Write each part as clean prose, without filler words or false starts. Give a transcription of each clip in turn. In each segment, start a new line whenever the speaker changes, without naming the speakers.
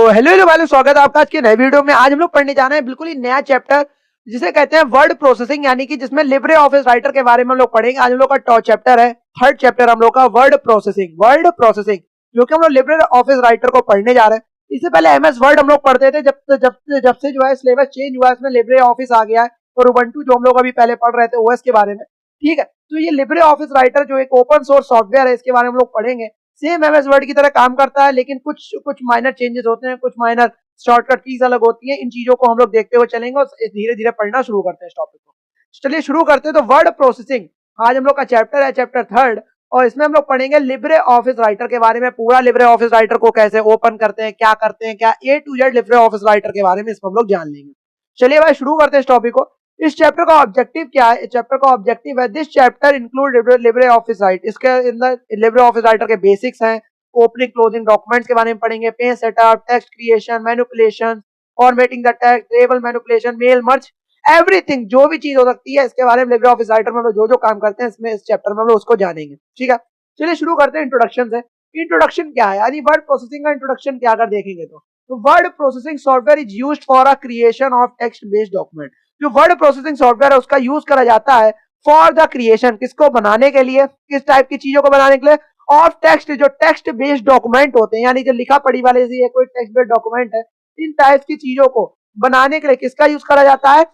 Hello hello भाई, स्वागत है आपका आज के नए वीडियो में। आज हम लोग पढ़ने जा रहे हैं बिल्कुल ही नया चैप्टर जिसे कहते हैं वर्ड प्रोसेसिंग, यानी कि जिसमें लिब्रे ऑफिस राइटर के बारे में हम लोग पढ़ेंगे। आज हम लोग का टॉप चैप्टर है, थर्ड चैप्टर हम लोग का वर्ड प्रोसेसिंग जो कि हम लोग लिब्रे ऑफिस राइटर को पढ़ने जा रहे हैं। इससे पहले एमएस वर्ड हम लोग पढ़ते थे, जब से जो है सिलेबस चेंज हुआ है, इसमें लिब्रे ऑफिस आ गया है और उबंटू जो हम लोग अभी पहले पढ़ रहे थे ओएस के बारे में। ठीक है, तो ये लिब्रे ऑफिस राइटर जो एक ओपन सोर्स सॉफ्टवेयर है, इसके बारे में हम लोग पढ़ेंगे। सेम एमएस वर्ड की तरह काम करता है, लेकिन कुछ कुछ माइनर चेंजेस होते हैं, कुछ माइनर शॉर्टकट कीज अलग होती हैं। इन चीजों को हम लोग देखते हुए चलेंगे और धीरे धीरे पढ़ना शुरू करते हैं इस टॉपिक को। चलिए शुरू करते हैं। तो वर्ड प्रोसेसिंग आज हम लोग का चैप्टर है, चैप्टर थर्ड, और इसमें हम लोग पढ़ेंगे लिब्रे ऑफिस राइटर के बारे में। पूरा लिब्रे ऑफिस राइटर को कैसे ओपन करते हैं, क्या करते हैं, क्या A to Z Libre office Writer के बारे में इसमें हम लोग जान लेंगे। चलिए भाई शुरू करते हैं इस टॉपिक को। इस चैप्टर का ऑब्जेक्टिव क्या है? इस चैप्टर का ऑब्जेक्टिव है this chapter include Libre office Writer. इसके अंदर लिब्रे ऑफिस राइटर के बेसिक्स हैं, ओपनिंग क्लोजिंग डॉक्यूमेंट्स के बारे में पढ़ेंगे, page setup, text creation, manipulation, formatting the text, table manipulation, mail merge, everything जो भी चीज हो सकती है इसके बारे में लिब्रे ऑफिस राइटर में हम लोग जो जो काम करते हैं इसमें इस चैप्टर में हम लोग उसको जानेंगे। ठीक है, चलिए शुरू करते हैं इंट्रोडक्शन से। इंट्रोडक्शन क्या है, यानी वर्ड प्रोसेसिंग का इंट्रोडक्शन क्या अगर देखेंगे तो word processing software is used for a creation of text based document. जो वर्ड प्रोसेसिंग सॉफ्टवेयर है उसका यूज करा जाता है फॉर द क्रिएशन, किसको बनाने के लिए, किस टाइप की चीजों को बनाने के लिए, ऑफ टेक्स्ट, जो टेक्स्ट बेस्ड डॉक्यूमेंट होते हैं, यानी जो लिखा पढ़ी वाले से कोई टेक्स्ट बेस्ड डॉक्यूमेंट है, इन टाइप की चीजों को बनाने के लिए किसका यूज करा जाता है?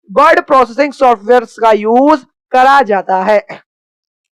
वर्ड प्रोसेसिंग सॉफ्टवेयर का यूज करा जाता है।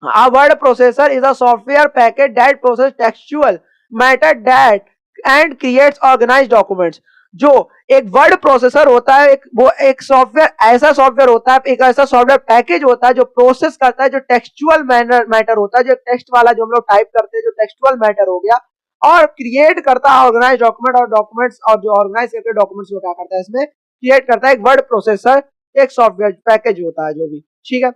A word processor is a software package that processes textual matter that and creates organized documents। जो एक वर्ड प्रोसेसर होता है, वो एक सॉफ्टवेयर, ऐसा सॉफ्टवेयर होता है, एक ऐसा सॉफ्टवेयर पैकेज होता है जो प्रोसेस करता है जो टेक्सचुअल मैटर होता है, जो टेक्स्ट वाला जो हम लोग टाइप करते हैं, जो टेक्सचुअल मैटर हो गया, और क्रिएट करता है ऑर्गेनाइज डॉक्यूमेंट। और डॉक्यूमेंट्स, और जो ऑर्गेनाइज करके डॉक्यूमेंट्स को क्या करता है, इसमें क्रिएट करता है। एक वर्ड प्रोसेसर एक सॉफ्टवेयर पैकेज होता है जो भी। ठीक है,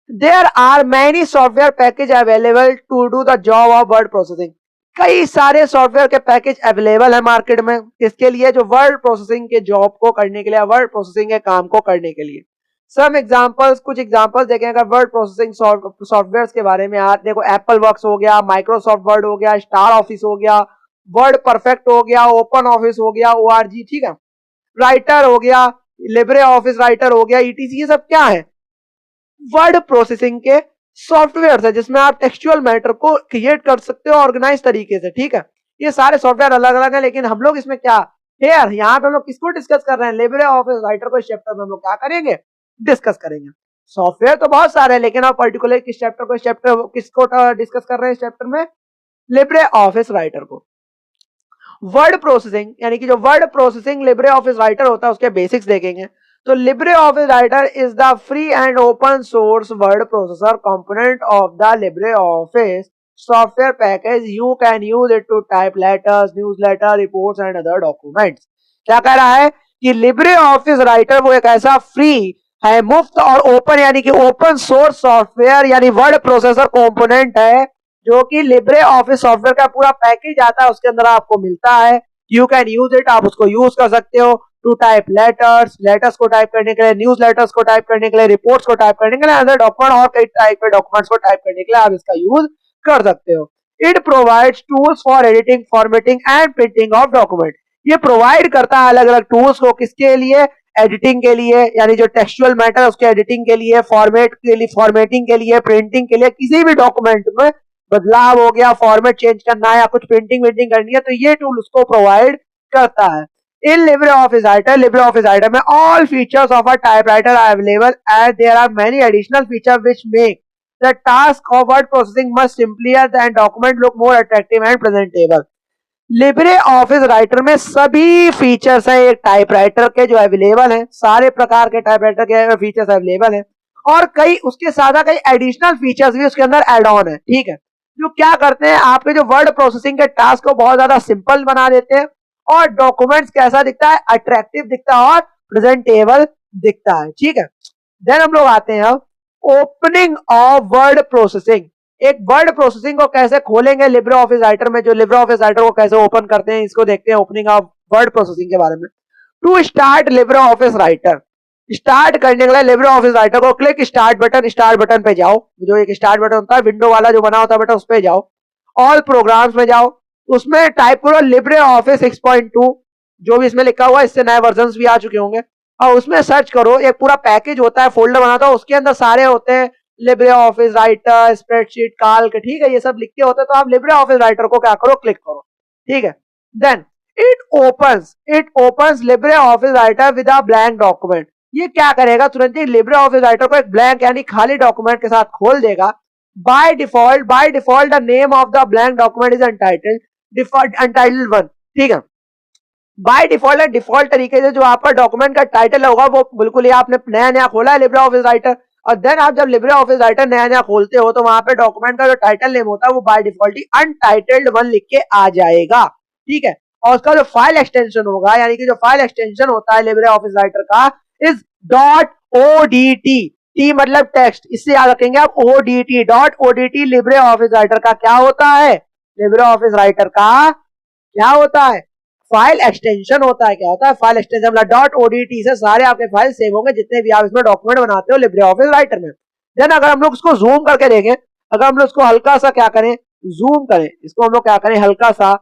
There are many software package available to do the job of word processing। कई सारे सॉफ्टवेयर के पैकेज अवेलेबल है मार्केट में, इसके लिए जो वर्ड प्रोसेसिंग के जॉब को करने के लिए, वर्ड प्रोसेसिंग के काम को करने के लिए। सम एग्जांपल्स, कुछ एग्जांपल्स देखें अगर वर्ड प्रोसेसिंग सॉफ्टवेयर के बारे में। आप देखो, एप्पल वर्क्स हो गया, माइक्रोसॉफ्ट वर्ड हो गया, स्टार ऑफिस हो गया, वर्ड परफेक्ट हो गया, ओपन ऑफिस हो गया, ORG, ठीक है, राइटर हो गया, लिब्रे ऑफिस राइटर हो गया, ETC। ये सब क्या है? वर्ड प्रोसेसिंग के सॉफ्टवेयर है जिसमें आप टेक्सचुअल मैटर को क्रिएट कर सकते हो ऑर्गेनाइज तरीके से। ठीक है, ये सारे सॉफ्टवेयर अलग अलग हैं, लेकिन हम लोग इसमें क्या हेयर यहाँ पे हम लोग किसको डिस्कस कर रहे हैं? लिब्रे ऑफिस राइटर को इस चैप्टर में हम लोग क्या करेंगे? डिस्कस करेंगे। सॉफ्टवेयर तो बहुत सारे हैं, लेकिन आप पर्टिकुलर किस चैप्टर को, इस चैप्टर किसको डिस्कस कर रहे हैं इस चैप्टर में? लिब्रे ऑफिस राइटर को। वर्ड प्रोसेसिंग, यानी कि जो word processing Libre office Writer होता है उसके बेसिक्स देखेंगे। तो Libre office Writer is the free and open source word processor component of the LibreOffice software package. You can use it to type letters, newsletter, reports and other documents. क्या कह रहा है कि Libre office writer वो एक ऐसा free है, मुफ्त और ओपन, यानी कि ओपन सोर्स सॉफ्टवेयर, यानी वर्ड प्रोसेसर कंपोनेंट है, जो कि लिब्रे ऑफिस सॉफ्टवेयर का पूरा पैकेज आता है, उसके अंदर आपको मिलता है। यू कैन यूज इट, आप उसको यूज कर सकते हो टू टाइप लेटर्स, लेटर्स को टाइप करने के लिए, न्यूज लेटर्स को टाइप करने के लिए, रिपोर्ट्स को टाइप करने के लिए, अदर डॉक्यूमेंट और कई टाइप के डॉक्यूमेंट्स को टाइप करने के लिए आप इसका यूज कर सकते हो। It provides tools for editing, formatting and printing of document. ये प्रोवाइड करता है अलग अलग टूल्स को, किसके लिए? एडिटिंग के लिए, यानी जो टेक्सचुअल मैटर है उसके एडिटिंग के लिए, फॉर्मेट के लिए, फॉर्मेटिंग के लिए, प्रिंटिंग के लिए, किसी भी डॉक्यूमेंट में बदलाव हो गया, फॉर्मेट चेंज करना है या कुछ प्रिंटिंग करनी है, तो ये टूल उसको प्रोवाइड करता है। In LibreOffice Writer में all features of a typewriter are available, and there are many additional features which make the task of word processing much simpler and document look more attractive and presentable। LibreOffice Writer में सभी features हैं एक typewriter के जो available हैं, सारे प्रकार के टाइपराइटर के फीचर्स अवेलेबल हैं, और कई उसके साथ कई एडिशनल फीचर्स भी उसके अंदर एड ऑन है। ठीक है, जो क्या करते हैं, आपके जो वर्ड प्रोसेसिंग के टास्क को बहुत ज्यादा सिंपल बना देते हैं, और डॉक्यूमेंट्स कैसा दिखता है? अट्रैक्टिव दिखता है और प्रेजेंटेबल दिखता है। ठीक है, देन हम लोग आते हैं अब ओपनिंग ऑफ वर्ड प्रोसेसिंग। एक वर्ड प्रोसेसिंग को कैसे खोलेंगे लिब्रे ऑफिस राइटर में, जो लिब्रे ऑफिस राइटर को कैसे ओपन करते हैं, इसको देखते हैं ओपनिंग ऑफ वर्ड प्रोसेसिंग के बारे में। To start Libre office Writer, start करने के लिए लिब्रे ऑफिस राइटर को क्लिक स्टार्ट बटन पे जाओ, जो एक स्टार्ट बटन होता है विंडो वाला जो बना होता है बटन, उस पे जाओ। ऑल प्रोग्राम्स में जाओ, उसमें टाइप करो लिब्रे ऑफिस 6.2, जो भी इसमें लिखा हुआ है, इससे नए वर्जन भी आ चुके होंगे, और उसमें सर्च करो, एक पूरा पैकेज होता है, फोल्डर बनाता है, उसके अंदर सारे होते हैं लिब्रे ऑफिस राइटर, स्प्रेडशीट, काल्क, ठीक है, ये सब लिख के होते हैं। तो आप लिब्रे ऑफिस राइटर को क्या करो, क्लिक करो, ठीक है। Then it opens Libre office Writer with a blank document. ये क्या करेगा, तुरंत ही लिब्रे ऑफिस राइटर को एक ब्लैंक यानी खाली डॉक्यूमेंट के साथ खोल देगा। By default the name of the blank document is untitled one, ठीक है। बाय डिफॉल्ट डिफॉल्ट तरीके से जो आपका डॉक्यूमेंट का टाइटल होगा वो बिल्कुल ही आपने नया नया खोला है लिब्रे ऑफिस राइटर, और देन आप जब लिब्रे ऑफिस राइटर नया नया खोलते हो तो वहां पे डॉक्यूमेंट का जो टाइटल नेम होता है वो by default he untitled one लिख के आ जाएगा, ठीक है। और उसका जो फाइल एक्सटेंशन होगा, यानी कि जो फाइल एक्सटेंशन होता है लिब्रे ऑफिस राइटर का, इज .odt, टी मतलब टेक्स्ट, इससे याद रखेंगे आप, .odt लिब्रे ऑफिस राइटर का क्या होता है, लिब्रे ऑफिस राइटर का क्या होता है, फाइल एक्सटेंशन होता है। क्या होता है, फाइल एक्सटेंशन, मतलब .odt से सारे आपके फाइल सेव होंगे जितने भी आप इसमें डॉक्यूमेंट बनाते हो लिब्रे ऑफिस राइटर में। देन अगर हम लोग इसको जूम करके देखें, अगर हम लोग इसको हल्का सा क्या करें, जूम करें, इसको हम लोग क्या करें, हल्का सा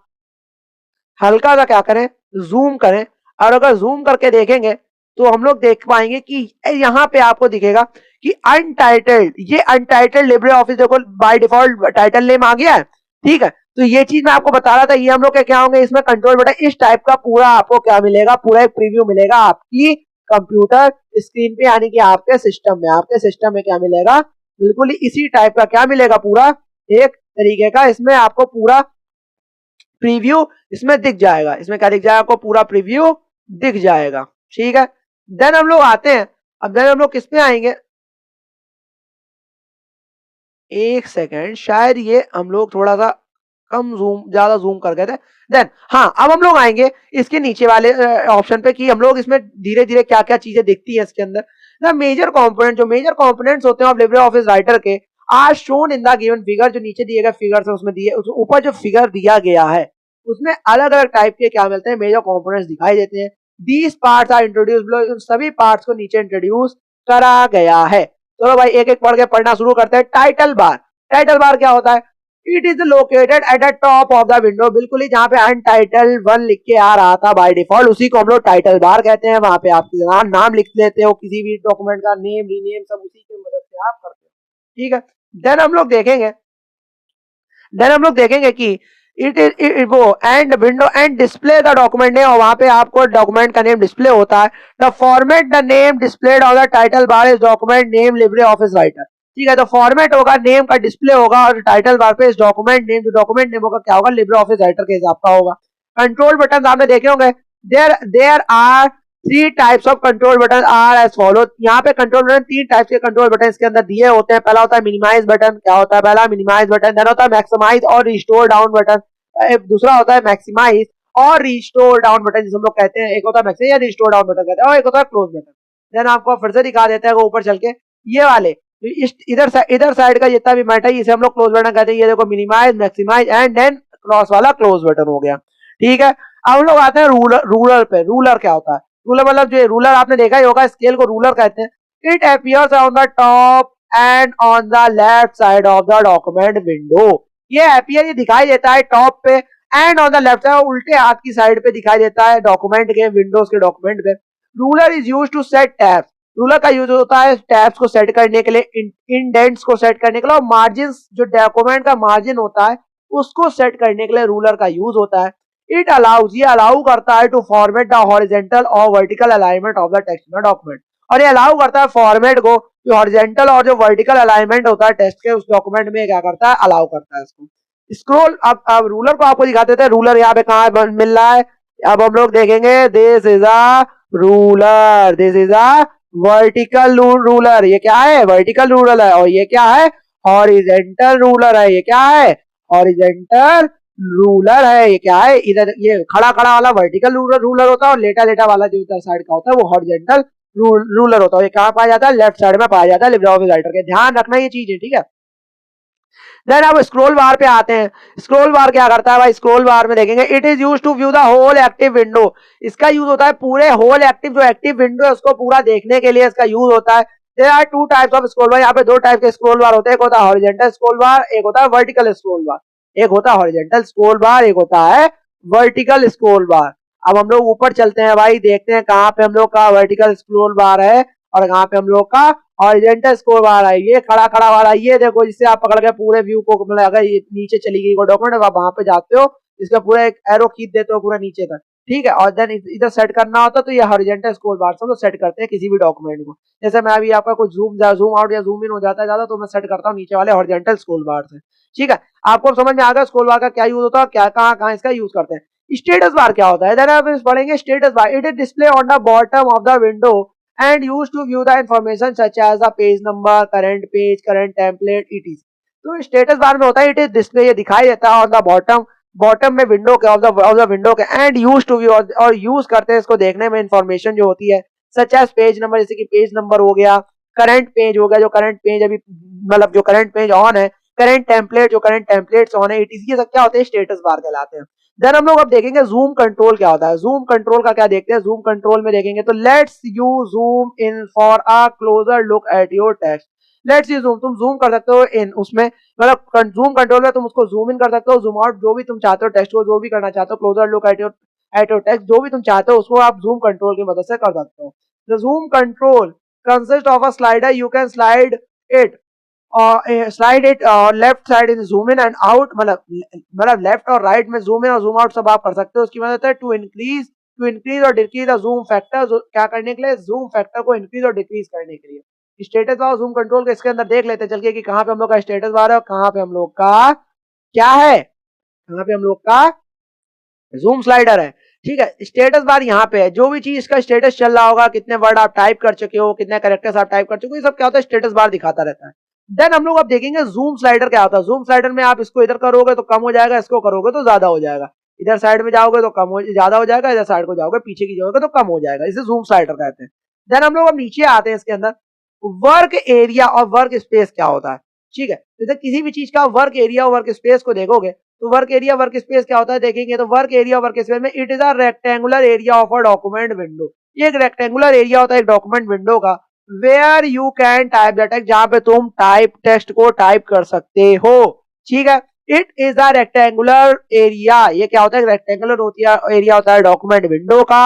क्या करें, जूम करें, और अगर जूम करके देखेंगे तो हम लोग देख पाएंगे कि यहाँ पे आपको दिखेगा कि अनटाइटल्ड, ये अनटाइटल्ड लिब्रे ऑफिस देखो बाय डिफॉल्ट टाइटल नेम आ गया है, ठीक है। तो ये चीज मैं आपको बता रहा था, ये हम लोग के क्या होंगे, इसमें कंट्रोल बटन इस टाइप का पूरा आपको क्या मिलेगा, पूरा एक प्रीव्यू मिलेगा आपकी कंप्यूटर स्क्रीन पे, यानी कि आपके सिस्टम में, क्या मिलेगा, बिल्कुल इसी टाइप का क्या मिलेगा, पूरा एक तरीके का इसमें आपको पूरा प्रीव्यू इसमें दिख जाएगा, इसमें क्या दिख जाएगा आपको, पूरा प्रीव्यू दिख जाएगा, ठीक है। देन हम लोग आते हैं, अब देन हम लोग किस पे आएंगे, एक सेकेंड, शायद ये हम लोग थोड़ा सा कम जूम ज्यादा जूम कर गए थे। देन हाँ, अब हम लोग आएंगे इसके नीचे वाले ऑप्शन पे कि हम लोग इसमें धीरे धीरे क्या क्या चीजें दिखती है इसके अंदर। ना मेजर कंपोनेंट, जो मेजर कंपोनेंट्स होते हैं ऑफ लिब्रे ऑफिस राइटर के, are shown in the given figure, जो नीचे दिए गए फिगर है उसमें दिए, ऊपर जो फिगर दिया गया है उसमें अलग अलग टाइप के क्या मिलते हैं, मेजर कंपोनेंट्स दिखाई देते हैं। दीज पार्ट्स आर इंट्रोड्यूस, इन सभी पार्ट्स को नीचे इंट्रोड्यूस करा गया है। चलो भाई एक एक पढ़ के पढ़ना शुरू करते हैं। टाइटल बार, टाइटल बार क्या होता है, it is located at the top of the window, बिल्कुल ही जहां पे अनटाइटल वन लिख के आ रहा था बाय डिफॉल्ट, उसी को हम लोग टाइटल बार कहते हैं। वहां पे आप नाम लिख लेते हो, किसी भी डॉक्यूमेंट का नेम रीनेम सब उसी की मदद से आप करते हो, ठीक है। देन हम लोग देखेंगे कि इट इज वो and window and display the document name, और वहां पे आपको डॉक्यूमेंट का नेम डिस्प्ले होता है। The format the name displayed on the title bar is document name Libre office writer, ठीक है। तो फॉर्मेट होगा, नेम का डिस्प्ले होगा, और टाइटल बार पे इस डॉक्यूमेंट नेम, जो डॉक्यूमेंट नेम होगा क्या होगा, लिब्रे ऑफिस राइटर के हिसाब का होगा। कंट्रोल बटन आपने देखे होंगे, there are three types of control button are as follow. यहाँ पे कंट्रोल बटन तीन टाइप्स के कंट्रोल बटन इसके अंदर दिए होते हैं। पहला होता है मिनिमाइज बटन, क्या होता है, पहला मिनिमाइज बटन, देन होता है मैक्सिमाइज और रिस्टोर डाउन बटन, दूसरा होता है मैक्सिमाइज और रिस्टोर डाउन बटन जिसे हम लोग कहते हैं, एक होता है मैक्सिमाइज या रिस्टोर डाउन बटन कहते हैं, और एक होता है क्लोज बटन। देन आपको फिर से दिखा देते हैं ऊपर चल के, ये वाले इधर साइड का जितना भी मैटर है इसे हम लोग क्लोज बटन कहते हैं। ये देखो minimize, maximize and then cross वाला क्लोज बटन हो गया, ठीक है। अब हम लोग आते हैं रूलर पे। रूलर क्या होता है, रूलर मतलब जो रूलर आपने देखा ही होगा, स्केल को रूलर कहते हैं। It appears on the top and on the left side of the document window. ये अपीयर, ये दिखाई देता है टॉप पे and on the left side, उल्टे हाथ की साइड पे दिखाई देता है डॉक्यूमेंट के, विंडोज के डॉक्यूमेंट पे। Ruler is used to set tabs, ruler का यूज होता है टैब्स को सेट करने के लिए, इंडेंट्स को सेट करने के लिए, और मार्जिन, जो डॉक्यूमेंट का मार्जिन होता है उसको सेट करने के लिए रूलर का यूज होता है। इट अलाउज, ये अलाउ करता है टू फॉर्मेट द हॉरिजॉन्टल और vertical alignment of the text in the document, और ये अलाउ करता है फॉर्मेट को, जो हॉरिजॉन्टल और जो वर्टिकल अलाइनमेंट होता है टेक्स्ट के उस डॉक्यूमेंट में क्या करता है, अलाउ करता है इसको। स्क्रॉल, अब रूलर को आपको दिखा देते हैं, रूलर यहाँ पे कहाँ मिल रहा है। अब हम लोग देखेंगे, this is a ruler, this is a vertical ruler, ये क्या है, वर्टिकल रूलर है। और ये क्या है, हॉरिजॉन्टल रूलर है। ये क्या है, हॉरिजॉन्टल रूलर है। ये क्या है, इधर ये खड़ा खड़ा वाला वर्टिकल रूलर होता है, और लेटा लेटा वाला जो इधर साइड का होता है वो हॉरिजॉन्टल रूलर होता है। ये कहाँ पाया जाता है, लेफ्ट साइड में पाया जाता है लिब्रे ऑफिस राइटर के, ध्यान रखना ये चीज है, ठीक है। देन अब स्क्रॉल बार पे आते हैं। स्क्रॉल बार क्या करता है भाई, स्क्रॉल बार में देखेंगे, it is used to view the whole active window, इसका यूज होता है पूरे होल एक्टिव, जो एक्टिव विंडो है उसको पूरा देखने के लिए इसका यूज होता है। There are two types of scroll bar, यहाँ पे दो टाइप के स्क्रॉल बार होते हैं, एक होता है हॉरिजॉन्टल स्क्रॉल बार, एक होता है वर्टिकल स्क्रॉल बार। एक होता है हॉरिजॉन्टल स्क्रॉल बार, एक होता है वर्टिकल स्क्रॉल बार। अब हम लोग ऊपर चलते हैं भाई, देखते हैं कहाँ पे हम लोग का वर्टिकल स्क्रॉल बार है और कहाँ पे हम लोग का हॉरिजॉन्टल स्क्रॉल बार है। ये खड़ा खड़ा वाला ये देखो, जिससे आप पकड़ के पूरे व्यू को, मतलब अगर ये नीचे चली गई कोई डॉक्यूमेंट, आप वहां पे जाते हो, इसका पूरा एक एरो खींच देते हो पूरा नीचे तक, ठीक है। और देन इधर सेट करना होता है, तो ये हॉरिजॉन्टल स्क्रॉल बार से हम लोग सेट करते हैं किसी भी डॉक्यूमेंट को। जैसे मैं अभी आपका कुछ जूम आउट या जूम इन हो जाता है ज्यादा, तो मैं सेट करता हूँ नीचे वाले हॉरिजॉन्टल स्क्रॉल बार से, ठीक है। आपको समझ में आ गया स्क्रॉल बार का क्या यूज होता है, क्या कहाँ कहाँ इसका यूज करते हैं। स्टेटस बार क्या होता है, इधर आप पढ़ेंगे status bar. It is display on the bottom of the window and used to view the information such as the page number, current page, current template, etc. तो स्टेटस बार में होता है, इट इज डिस्प्ले, ये दिखाई देता है on the bottom में window के, ऑफ द विंडो के, एंड यूज टू व्यू, और यूज करते हैं इसको देखने में इंफॉर्मेशन जो होती है, सच एज पेज नंबर, जैसे कि पेज नंबर हो गया, करंट पेज हो गया, जो करंट पेज अभी मतलब जो करंट पेज ऑन है, करंट टेम्पलेट जो करंट टेम्पलेट्स ऑन है, etc. ये सब क्या होते हैं, स्टेटस बार कहलाते हैं। देन हम लोग अब देखेंगे जूम कंट्रोल क्या होता है। जूम कंट्रोल का क्या देखते हैं, जूम कंट्रोल में देखेंगे तो let's you zoom in for a closure look at your text. Let's you zoom, तुम जूम कर सकते हो इन, उसमें मतलब जूम कंट्रोल में तुम उसको जूम इन कर सकते हो, जूम आउट जो भी तुम चाहते हो, टेक्स्ट को जो भी करना चाहते हो, closure look at your text जो भी तुम चाहते हो, उसको आप जूम कंट्रोल की मदद से कर सकते हो। The zoom control consist of a slider, you can it slide it left side in zoom in and out, मतलब लेफ्ट और राइट में जूम इन और जूम आउट सब आप कर सकते हो। उसकी मदद है टू इंक्रीज और डिक्रीज द जूम फैक्टर, क्या करने के लिए, जूम फैक्टर को इंक्रीज और डिक्रीज करने के लिए। स्टेटस बार जूम कंट्रोल के इसके अंदर देख लेते हैं चल के कि कहाँ पे हम लोग का स्टेटस बार है और कहाँ पे हम लोग का क्या है, कहाँ पे हम लोग का जूम स्लाइडर है, ठीक है। स्टेटस बार यहाँ पे है, जो भी चीज का स्टेटस चल रहा होगा, कितने वर्ड आप टाइप कर चुके हो, कितने कैरेक्टर्स आप टाइप कर चुके हो, ये सब क्या होता है, स्टेटस बार दिखाता रहता है। देन हम लोग अब देखेंगे जूम स्लाइडर क्या होता है। जूम स्लाइडर में आप इसको इधर करोगे तो कम हो जाएगा, इसको करोगे तो ज्यादा हो जाएगा, इधर साइड में जाओगे तो ज्यादा हो जाएगा, इधर साइड को जाओगे पीछे की जाओगे तो कम हो जाएगा, इसे जूम स्लाइडर कहते हैं। देन हम लोग अब नीचे आते हैं इसके अंदर, वर्क एरिया और वर्क स्पेस क्या होता है, ठीक है। जैसे किसी भी चीज का वर्क एरिया और वर्क स्पेस को देखोगे तो वर्क एरिया वर्क स्पेस क्या होता है देखेंगे तो वर्क एरिया वर्क स्पेस में it is a rectangular area of a document window. ये एक रेक्टेंगुलर एरिया होता है एक डॉक्यूमेंट विंडो का, where you can type the text, जहां पे तुम टेक्स्ट को टाइप कर सकते हो, ठीक है। It is a rectangular area, ये क्या होता है, रेक्टेंगुलर एरिया होता है डॉक्यूमेंट विंडो का।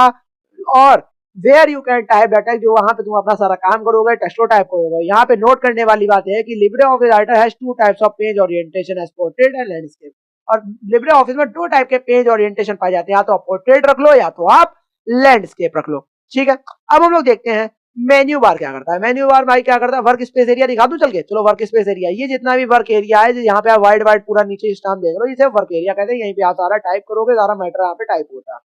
और where you can type the text, जो वहां पे तुम अपना सारा काम करोगे, टेक्स्ट को टाइप करोगे। यहाँ पे नोट करने वाली बात है कि Libre office Writer has two types of page orientation as portrait and landscape. और लिब्रे ऑफिस में दो टाइप के पेज ओरिएंटेशन पाए जाते हैं, या तो आप पोर्ट्रेट रख लो या तो आप लैंडस्केप रख लो, ठीक है। अब हम लोग देखते हैं मेन्यू बार क्या करता है। मेन्यू बार भाई क्या करता है, वर्क स्पेस एरिया दिखा दूं चल के, चलो वर्क स्पेस एरिया, ये जितना भी वर्क एरिया है, यहाँ पे आप वाइड पूरा नीचे स्टाम्प देख लो, इसे वर्क एरिया कहते हैं। यहीं पे आप सारा टाइप करोगे, सारा मैटर यहाँ पे टाइप होता है।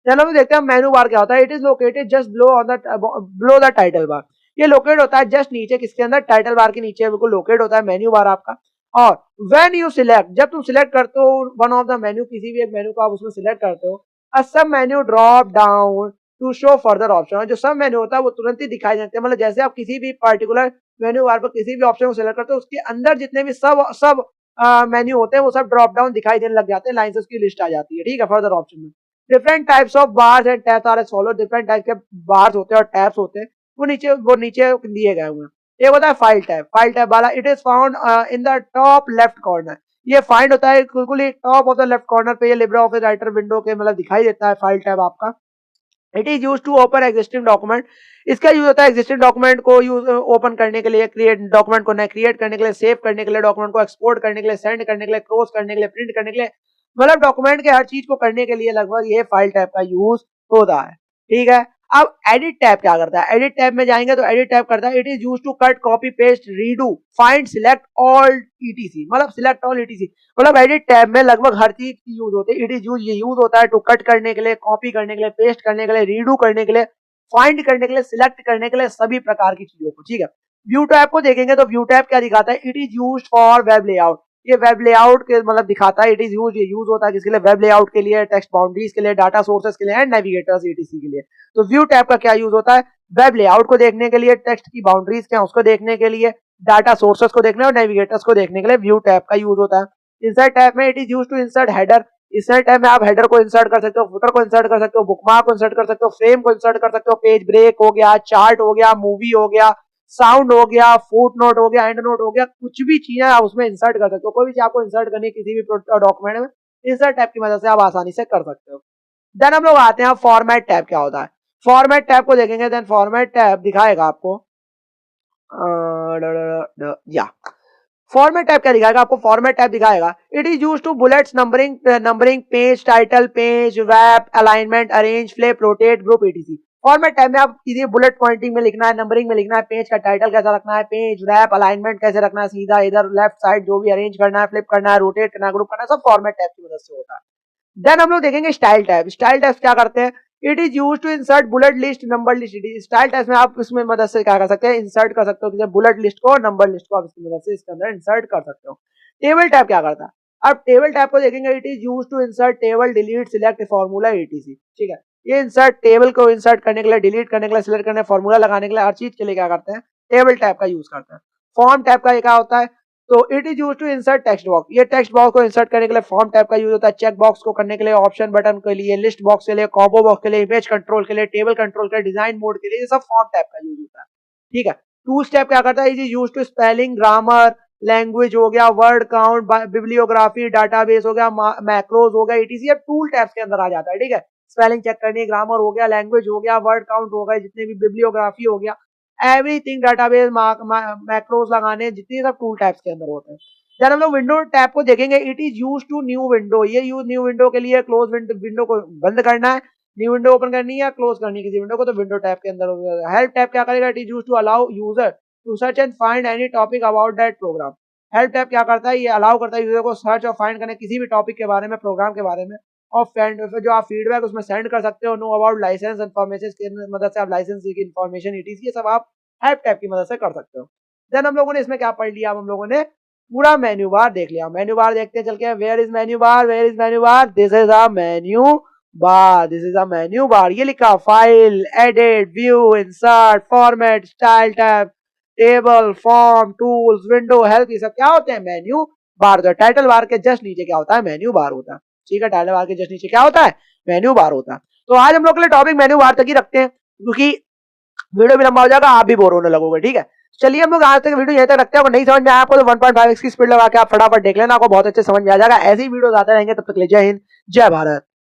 चलो हम देखते हैं मेनू बार क्या होता है। It is located just below the title bar, ये लोकेट होता है जस्ट नीचे, किसके अंदर, टाइटल बार के नीचे बिल्कुल लोकेट होता है मेन्यू बार आपका। और व्हेन यू सिलेक्ट, जब तुम सिलेक्ट करते हो वन ऑफ द मेन्यू, किसी भी एक मेन्यू को आप उसमें सिलेक्ट करते हो, a sub menu drop down to show further option, जो सब मेन्यू होता है वो तुरंत ही दिखाई देते हैं। मतलब जैसे आप किसी भी पर्टिकुलर मेन्यू बार पर किसी भी ऑप्शन को सिलेक्ट करते हो, उसके अंदर जितने भी सब मेन्यू होते हैं वो सब ड्रॉप डाउन दिखाई देने लग जाते हैं, लाइन से उसकी लिस्ट आ जाती है, ठीक है, फर्दर ऑप्शन में। Different types of bars and tabs are as follow, different type के बार्स होते हैं और टैब्स होते हैं, वो नीचे दिए गए हुए हैं। एक होता है फाइल टैब वाला, it is found in the top left corner, ये फाइंड होता है बिल्कुल ही top of the left corner पे, ये लिब्रे ऑफिस राइटर विंडो के मतलब दिखाई देता है फाइल टैब आपका। It is use to open existing document, इसका यूज होता है एग्जिस्टिंग डॉक्यूमेंट को यूज ओपन करने के लिए, क्रिएट डॉक्यूमेंट को नए क्रिएट करने के लिए, सेव करने के लिए, डॉक्यूमेंट को एक्सपोर्ट करने के लिए, सेंड करने के लिए, क्रॉस करने के लिए, प्रिंट करने के लिए, मतलब डॉक्यूमेंट के हर चीज को करने के लिए लगभग ये फाइल टैब का यूज होता है, ठीक है। अब एडिट टैब क्या करता है, एडिट टैब में जाएंगे तो एडिट टैब करता है, it is use to cut copy paste redo find select all etc, मतलब सिलेक्ट ऑल ईटीसी, मतलब एडिट टैब में लगभग हर चीज की यूज होती है। इट इज यूज होता है टू कट करने के लिए, कॉपी करने के लिए, पेस्ट करने के लिए, रीडू करने के लिए, फाइंड करने के लिए, सिलेक्ट करने के लिए, सभी प्रकार की चीजों को, ठीक है। व्यू टैब को देखेंगे तो व्यू टैब क्या दिखाता है, it is use for web layout, ये वेब लेआउट के मतलब दिखाता है। इट इज यूज होता है किसके लिए, वेब लेआउट के लिए, टेक्स्ट बाउंड्रीज के लिए, डाटा सोर्सेस के लिए एंड नेविगेटर्स ईटीसी के लिए। तो व्यू टैब का क्या यूज होता है, वेब लेआउट को देखने के लिए, टेक्स्ट की बाउंड्रीज क्या उसको देखने के लिए, डाटा सोर्सेस को देखने और नेविगेटर्स को देखने के लिए व्यू टैब का यूज होता है। इंसर्ट टैब में it is use to insert header, insert tab में आप हेडर को इंसर्ट कर सकते हो, फुटर को इंसर्ट कर सकते हो, बुकमार्क को इंसर्ट कर सकते हो, फ्रेम को इंसर्ट कर सकते हो, पेज ब्रेक हो गया, चार्ट हो गया, मूवी हो गया, साउंड हो गया, फुट नोट हो गया, एंड नोट हो गया, कुछ भी चीजें आप उसमें इंसर्ट कर सकते हो। कोई भी चीज आपको इंसर्ट करनी है किसी भी डॉक्यूमेंट में, इंसर्ट टैब की मदद से आप आसानी से कर सकते हो। देन हम लोग आते हैं फॉर्मेट टैब क्या होता है। फॉर्मेट टैब को देखेंगे, देन फॉर्मेट टैब दिखाएगा आपको या फॉर्मेट टैब क्या दिखाएगा आपको, फॉर्मेट टैब दिखाएगा it is used to bullets, numbering page, title page, wrap, alignment, arrange, flip, rotate, group, etc. Format tab में आप सीधे बुलेट पॉइंटिंग में लिखना है, नंबरिंग में लिखना है, पेज का टाइटल कैसा रखना है, पेज, रैप, अलाइनमेंट कैसे रखना है, सीधा इधर लेफ्ट साइड जो भी अरेंज करना है, फ्लिप करना है, रोटेट करना है, ग्रुप करना है, सब फॉर्मेट टैब की मदद से होता है। देन हम लोग देखेंगे स्टाइल टैब। स्टाइल टैब क्या करते हैं, it is use to insert bullet list, number list. Style tab में आप इसमें मदद से क्या कर सकते हैं, इंसर्ट कर सकते हो, जैसे बुलेट लिस्ट को, नंबर लिस्ट को आप इसकी मदद से इसके अंदर इंसर्ट कर सकते हो। टेबल टैब क्या करता है, अब टेबल टैब को देखेंगे, it is use to insert table, delete, select, formula, etc. ठीक है, ये इंसर्ट टेबल को इंसर्ट करने के लिए, डिलीट करने के लिए, सिलेक्ट करने, फॉर्मूला लगाने के लिए, हर चीज के लिए क्या करते हैं, टेबल टैब का यूज करते हैं। फॉर्म टैब का क्या होता है, तो it is use to insert text box. ये टेक्स्ट बॉक्स को इंसर्ट करने के लिए फॉर्म टैब का यूज होता है। चेक बॉक्स को करने के लिए, ऑप्शन बटन के लिए, लिस्ट बॉक्स के लिए, कॉम्बो बॉक्स के लिए, इमेज कंट्रोल के लिए, टेबल कंट्रोल के लिए, डिजाइन मोड के लिए, ये सब फॉर्म टैब का यूज होता है। ठीक है, टूल्स टैब क्या करता है, it is use to spelling, grammar, language हो गया, वर्ड काउंट, बिब्लियोग्राफी, डाटाबेस हो गया, मैक्रोज हो गया, एटीसी टूल टैब्स के अंदर आ जाता है। ठीक है, स्पेलिंग चेक करनी, ग्रामर हो गया, लैंग्वेज हो गया, वर्ड काउंट हो गया, जितने भी बिब्लियोग्राफी हो गया, एवरीथिंग, डाटाबेस, मैक्रोज लगाने, जितने सब टूल टैब्स के अंदर होते हैं। जब हम लोग विंडो टैब को देखेंगे, it is use to new window. ये यूज न्यू विंडो के लिए, क्लोज विंडो को बंद करना है, न्यू विंडो ओपन करनी है या क्लोज करनी है किसी विंडो को, तो विंडो टैब के अंदर होगा। हेल्प टैब क्या करेगा, it is use to allow user to search and find any topic about that program. Help tab क्या करता है, ये अलाउ करता है यूजर को सर्च और फाइंड करने किसी भी टॉपिक के बारे में, प्रोग्राम के बारे में, और जो आप फीडबैक उसमें सेंड कर सकते हो, नो अबाउट लाइसेंस इन्फॉर्मेशन की मदद से आप लाइसेंस की इन्फॉर्मेशन, इटीसी, ये सब आप हेल्प टैब की मदद से कर सकते हो। देन हम लोगों ने इसमें क्या पढ़ लिया, हम लोगों ने पूरा मेन्यू बार देख लिया। मेन्यू बार देखते हैं चल के, where is menu bar, where is menu bar, this is a menu bar, this is a menu bar. ये लिखा file, edit, view, insert, format, style tab, table, form, tools, window, help, ये सब क्या होते हैं, मेन्यू बार। तो title bar के just नीचे क्या होता है, मेन्यू बार होता है। ठीक है, टाइटल बार के जस्ट नीचे क्या होता है, मेन्यू बार होता है। तो आज हम लोग के लिए टॉपिक मेन्यू बार तक ही रखते हैं, क्योंकि वीडियो भी लंबा हो जाएगा, आप भी बोर होने लगोगे। ठीक है, चलिए हम लोग आज तक वीडियो यहीं तक रखते हैं। अगर नहीं समझ में आया आपको तो 1.5x की स्पीड लगा के आप फटाफट देख लेना, आपको बहुत अच्छे समझ में आ जाएगा। ऐसी वीडियोस आते रहेंगे, तब तक ले जय हिंद, जय भारत।